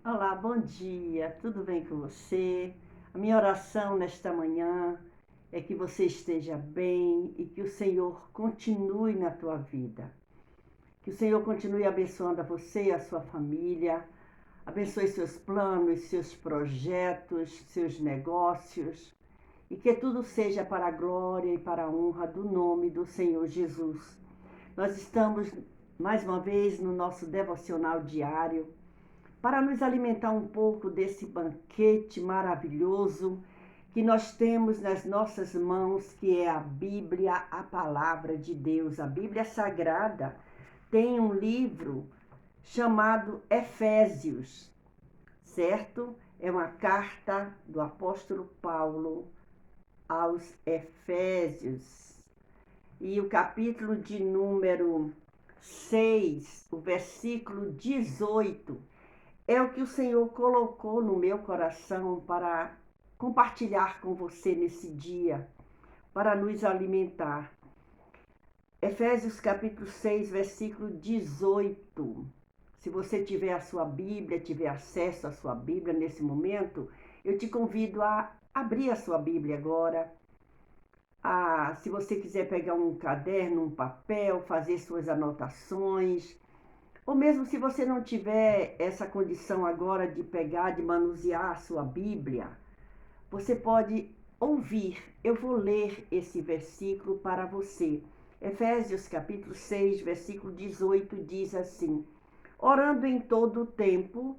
Olá, bom dia, tudo bem com você? A minha oração nesta manhã é que você esteja bem e que o Senhor continue na tua vida. Que o Senhor continue abençoando a você e a sua família, abençoe seus planos, seus projetos, seus negócios e que tudo seja para a glória e para a honra do nome do Senhor Jesus. Nós estamos mais uma vez no nosso devocional diário para nos alimentar um pouco desse banquete maravilhoso que nós temos nas nossas mãos, que é a Bíblia, a palavra de Deus. A Bíblia Sagrada tem um livro chamado Efésios, certo? É uma carta do apóstolo Paulo aos Efésios. E o capítulo de número 6, o versículo 18, é o que o Senhor colocou no meu coração para compartilhar com você nesse dia, para nos alimentar. Efésios capítulo 6, versículo 18. Se você tiver a sua Bíblia, tiver acesso à sua Bíblia nesse momento, eu te convido a abrir a sua Bíblia agora. Se você quiser pegar um caderno, um papel, fazer suas anotações, ou mesmo se você não tiver essa condição agora de pegar, de manusear a sua Bíblia, você pode ouvir. Eu vou ler esse versículo para você. Efésios capítulo 6, versículo 18 diz assim: orando em todo o tempo,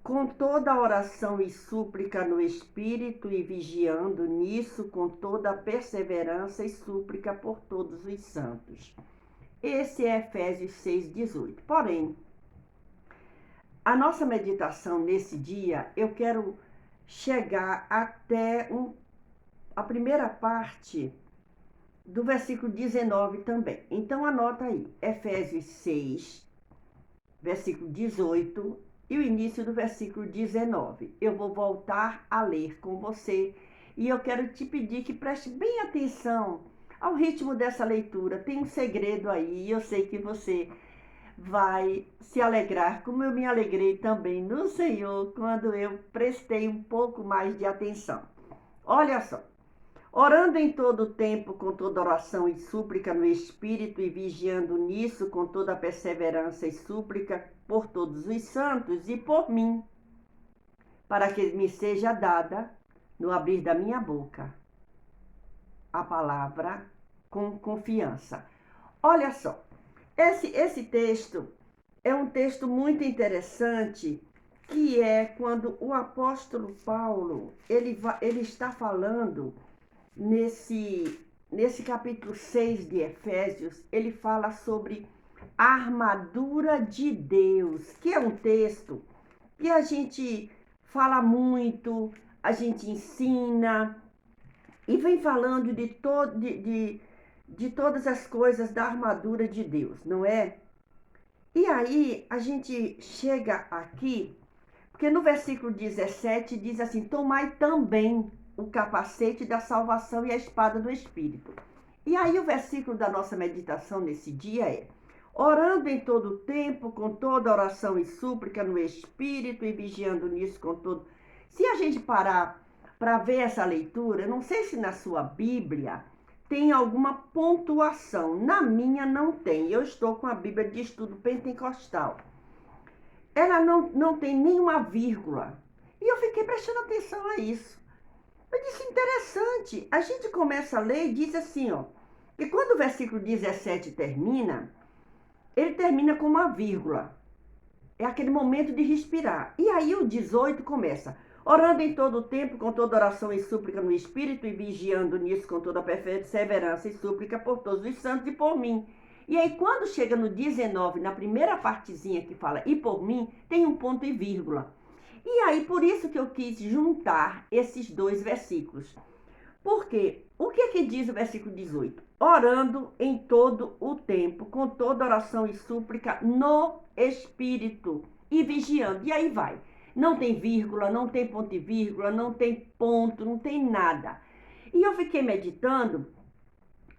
com toda oração e súplica no Espírito e vigiando nisso com toda perseverança e súplica por todos os santos. Esse é Efésios 6,18. Porém, a nossa meditação nesse dia, eu quero chegar até a primeira parte do versículo 19 também. Então, anota aí, Efésios 6, versículo 18 e o início do versículo 19. Eu vou voltar a ler com você e eu quero te pedir que preste bem atenção ao ritmo dessa leitura. Tem um segredo aí e eu sei que você vai se alegrar, como eu me alegrei também no Senhor quando eu prestei um pouco mais de atenção. Olha só. Orando em todo o tempo, com toda oração e súplica no Espírito, e vigiando nisso com toda perseverança e súplica por todos os santos e por mim, para que me seja dada, no abrir da minha boca, a palavra com confiança. Olha só, esse texto é um texto muito interessante, que é quando o apóstolo Paulo, ele está falando nesse capítulo 6 de Efésios, ele fala sobre a armadura de Deus, que é um texto que a gente fala muito, a gente ensina e vem falando de todas as coisas da armadura de Deus, não é? E aí a gente chega aqui, porque no versículo 17 diz assim: tomai também o capacete da salvação e a espada do Espírito. E aí o versículo da nossa meditação nesse dia é: orando em todo o tempo, com toda oração e súplica no Espírito e vigiando nisso com todo. Se a gente parar para ver essa leitura, não sei se na sua Bíblia tem alguma pontuação. Na minha não tem. Eu estou com a Bíblia de Estudo Pentecostal. Ela não tem nenhuma vírgula. E eu fiquei prestando atenção a isso. Eu disse, interessante. A gente começa a ler e diz assim, ó, que quando o versículo 17 termina, ele termina com uma vírgula. É aquele momento de respirar. E aí o 18 começa: orando em todo o tempo, com toda oração e súplica no Espírito, e vigiando nisso com toda perseverança e súplica por todos os santos e por mim. E aí quando chega no 19, na primeira partezinha que fala e por mim, tem um ponto e vírgula. E aí por isso que eu quis juntar esses dois versículos. Porque o que diz o versículo 18? Orando em todo o tempo, com toda oração e súplica no Espírito e vigiando. E aí vai. Não tem vírgula, não tem ponto e vírgula, não tem ponto, não tem nada. E eu fiquei meditando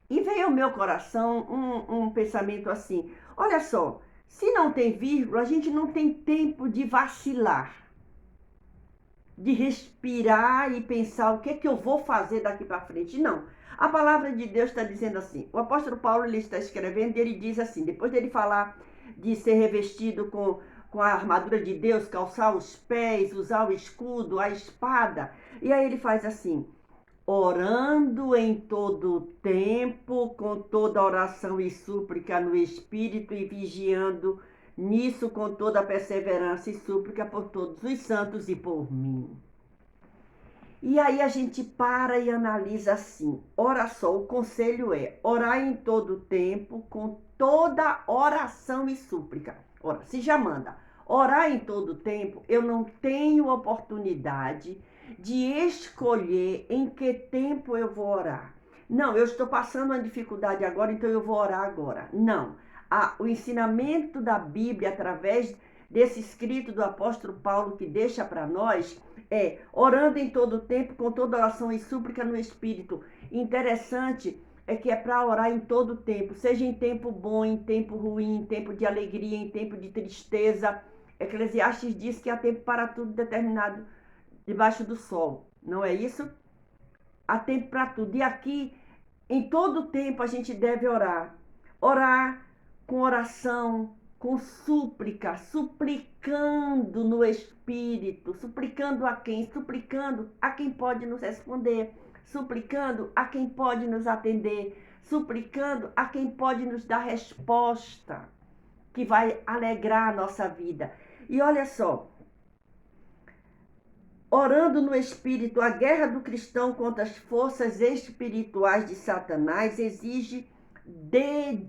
e veio ao meu coração um pensamento assim: olha só, Se não tem vírgula, a gente não tem tempo de vacilar, de respirar e pensar o que é que eu vou fazer daqui para frente. Não. A palavra de Deus está dizendo assim. O apóstolo Paulo, ele está escrevendo e ele diz assim, depois dele falar de ser revestido com a armadura de Deus, calçar os pés, usar o escudo, a espada. E aí ele faz assim, orando em todo o tempo, com toda oração e súplica no Espírito e vigiando nisso com toda perseverança e súplica por todos os santos e por mim. E aí a gente para e analisa assim, ora só, o conselho é orar em todo o tempo, com toda oração e súplica. Ora, se já manda orar em todo o tempo, eu não tenho oportunidade de escolher em que tempo eu vou orar. Não, eu estou passando uma dificuldade agora, então eu vou orar agora. Não, o ensinamento da Bíblia, através desse escrito do apóstolo Paulo que deixa para nós, orando em todo o tempo, com toda oração e súplica no Espírito. Interessante é que é para orar em todo o tempo, seja em tempo bom, em tempo ruim, em tempo de alegria, em tempo de tristeza. Eclesiastes diz que há tempo para tudo determinado debaixo do sol, não é isso? Há tempo para tudo. E aqui, em todo o tempo, a gente deve orar. Orar com oração, com súplica, suplicando no Espírito. Suplicando a quem? Suplicando a quem pode nos responder. Suplicando a quem pode nos atender. Suplicando a quem pode nos dar resposta, que vai alegrar a nossa vida. E olha só, orando no Espírito, a guerra do cristão contra as forças espirituais de Satanás exige dedicação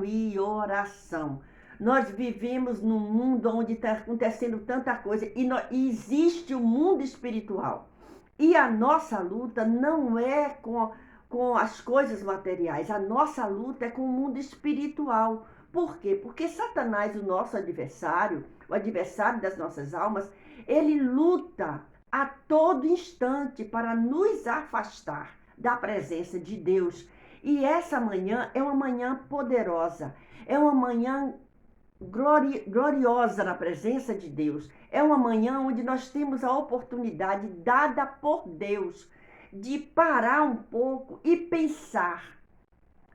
e oração. Nós vivemos num mundo onde está acontecendo tanta coisa e existe o mundo espiritual. E a nossa luta não é com as coisas materiais, a nossa luta é com o mundo espiritual. Por quê? Porque Satanás, o nosso adversário, o adversário das nossas almas, ele luta a todo instante para nos afastar da presença de Deus. E essa manhã é uma manhã poderosa, é uma manhã gloriosa na presença de Deus. É uma manhã onde nós temos a oportunidade dada por Deus de parar um pouco e pensar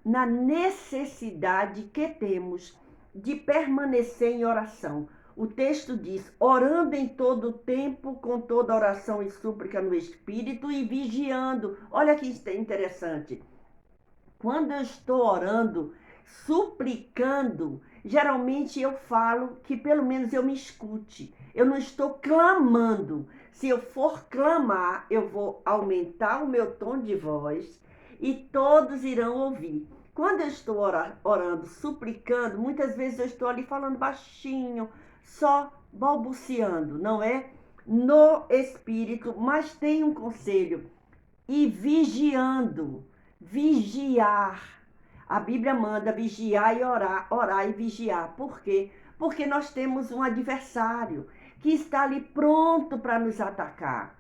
na necessidade que temos de permanecer em oração. O texto diz, orando em todo o tempo, com toda oração e súplica no Espírito e vigiando. Olha que interessante. Quando eu estou orando, suplicando, geralmente eu falo que pelo menos eu me escute. Eu não estou clamando. Se eu for clamar, eu vou aumentar o meu tom de voz e todos irão ouvir. Quando eu estou orando, suplicando, muitas vezes eu estou ali falando baixinho, só balbuciando, não é? No espírito, mas tem um conselho. E vigiando, vigiar. A Bíblia manda vigiar e orar, orar e vigiar. Por quê? Porque nós temos um adversário que está ali pronto para nos atacar.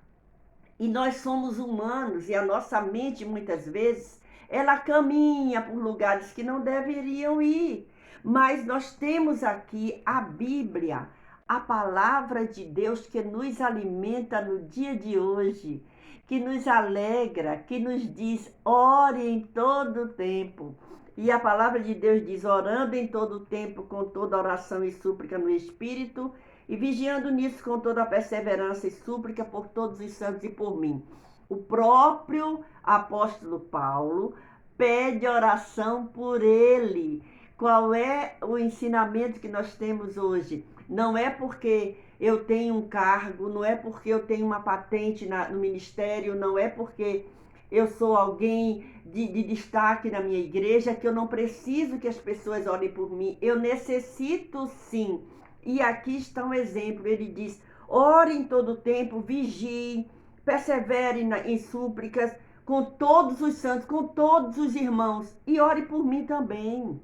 E nós somos humanos e a nossa mente, muitas vezes, ela caminha por lugares que não deveriam ir. Mas nós temos aqui a Bíblia, a palavra de Deus que nos alimenta no dia de hoje, que nos alegra, que nos diz, ore em todo o tempo. E a palavra de Deus diz, orando em todo o tempo, com toda oração e súplica no Espírito, e vigiando nisso com toda a perseverança e súplica por todos os santos e por mim. O próprio apóstolo Paulo pede oração por ele. Qual é o ensinamento que nós temos hoje? Não é porque eu tenho um cargo, não é porque eu tenho uma patente no ministério, não é porque eu sou alguém de destaque na minha igreja que eu não preciso que as pessoas orem por mim. Eu necessito sim. E aqui está um exemplo, ele diz, ore em todo o tempo, vigie, persevere em súplicas, com todos os santos, com todos os irmãos, e ore por mim também.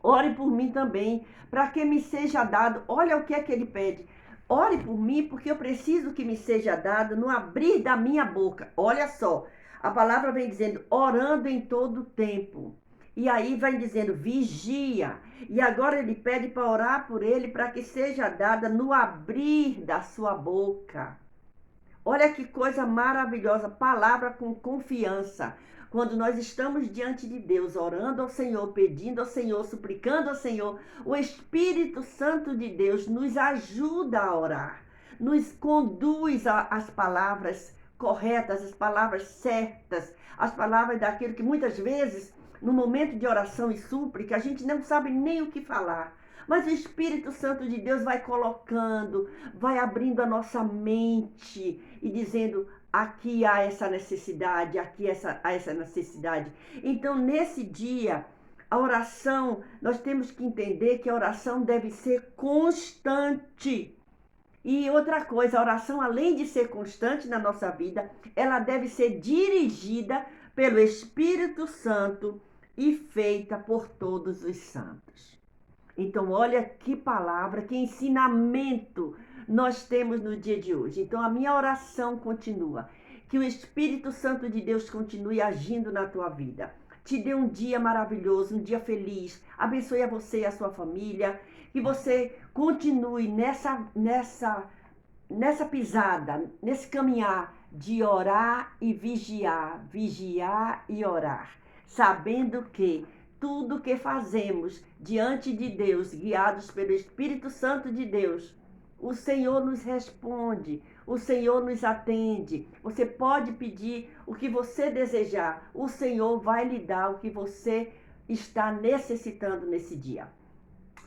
Ore por mim também, para que me seja dado, olha o que é que ele pede, ore por mim, porque eu preciso que me seja dado no abrir da minha boca. Olha só, a palavra vem dizendo, orando em todo o tempo. E aí vai dizendo, vigia. E agora ele pede para orar por ele, para que seja dada no abrir da sua boca. Olha que coisa maravilhosa, palavra com confiança. Quando nós estamos diante de Deus, orando ao Senhor, pedindo ao Senhor, suplicando ao Senhor, o Espírito Santo de Deus nos ajuda a orar, nos conduz às palavras corretas, às palavras certas, as palavras daquilo que muitas vezes, no momento de oração e súplica, a gente não sabe nem o que falar. Mas o Espírito Santo de Deus vai colocando, vai abrindo a nossa mente e dizendo, aqui há essa necessidade, aqui há essa necessidade. Então, nesse dia, a oração, nós temos que entender que a oração deve ser constante. E outra coisa, a oração, além de ser constante na nossa vida, ela deve ser dirigida pelo Espírito Santo e feita por todos os santos. Então, olha que palavra, que ensinamento nós temos no dia de hoje. Então, a minha oração continua. Que o Espírito Santo de Deus continue agindo na tua vida. Te dê um dia maravilhoso, um dia feliz. Abençoe a você e a sua família. Que você continue nessa pisada, nesse caminhar de orar e vigiar e orar. Sabendo que tudo que fazemos diante de Deus, guiados pelo Espírito Santo de Deus, o Senhor nos responde, o Senhor nos atende. Você pode pedir o que você desejar, o Senhor vai lhe dar o que você está necessitando nesse dia.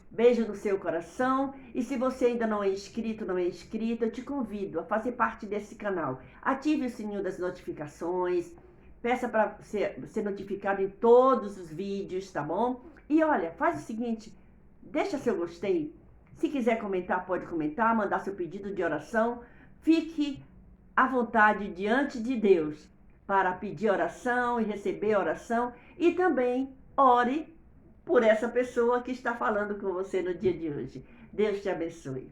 Beijo no seu coração, e se você ainda não é inscrito, eu te convido a fazer parte desse canal. Ative o sininho das notificações, peça para ser notificado em todos os vídeos, tá bom? E olha, faz o seguinte, deixa seu gostei. Se quiser comentar, pode comentar, mandar seu pedido de oração. Fique à vontade diante de Deus para pedir oração e receber oração. E também ore por essa pessoa que está falando com você no dia de hoje. Deus te abençoe.